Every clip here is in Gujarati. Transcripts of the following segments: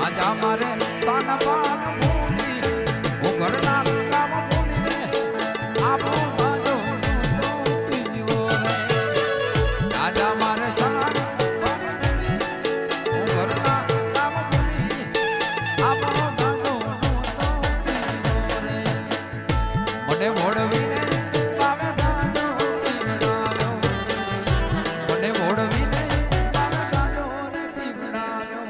રાજા મારે સાનપાન ભૂલી હું ઘરના કામ ભૂલી આપો બાજો પીવો રે રાજા મારે સાનપાન ભૂલી હું ઘરના કામ ભૂલી આપો બાજો પીવો રે મને મોડવીને પાવે બાજો પીવડાવ્યો મને મોડવીને પાવે બાજો પીવડાવ્યો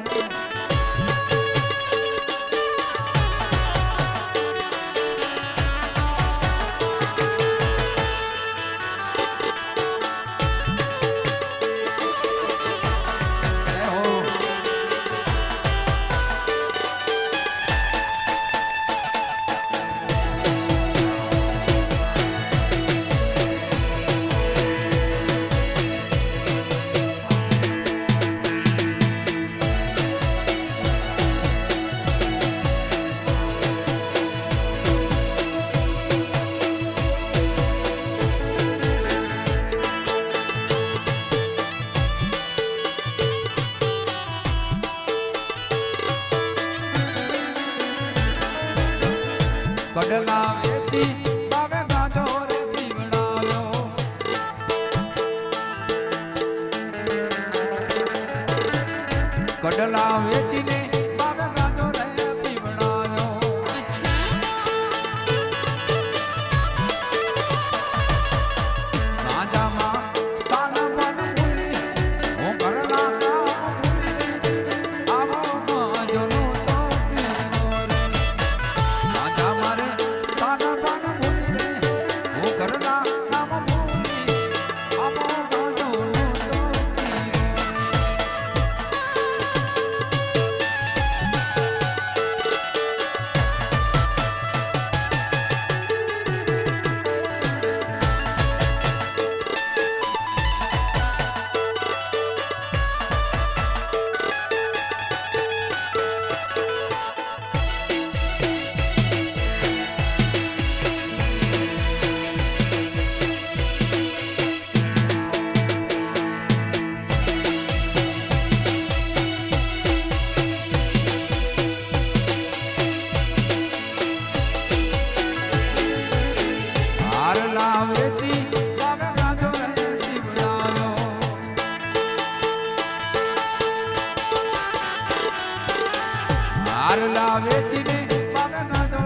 કડલા વેચી બાવે ગાજો રે પીવડાવ્યો કડલા વેચીને બાવે ગાજો રે પીવડાવ્યો રાજામાં સાનપાન ભૂલી હું ઘરના કામ ભૂલી આવો બાજોનો તો પીવો રે રાજા મારે સાનપાન ભૂલી હું ઘરના કામ ભૂલી આવો બાજોનો તો પીવો હાર લાવેતી બાવે ગાજો રે પીવડાવ્યો હાર લાવેતી ને બાવે ગાજો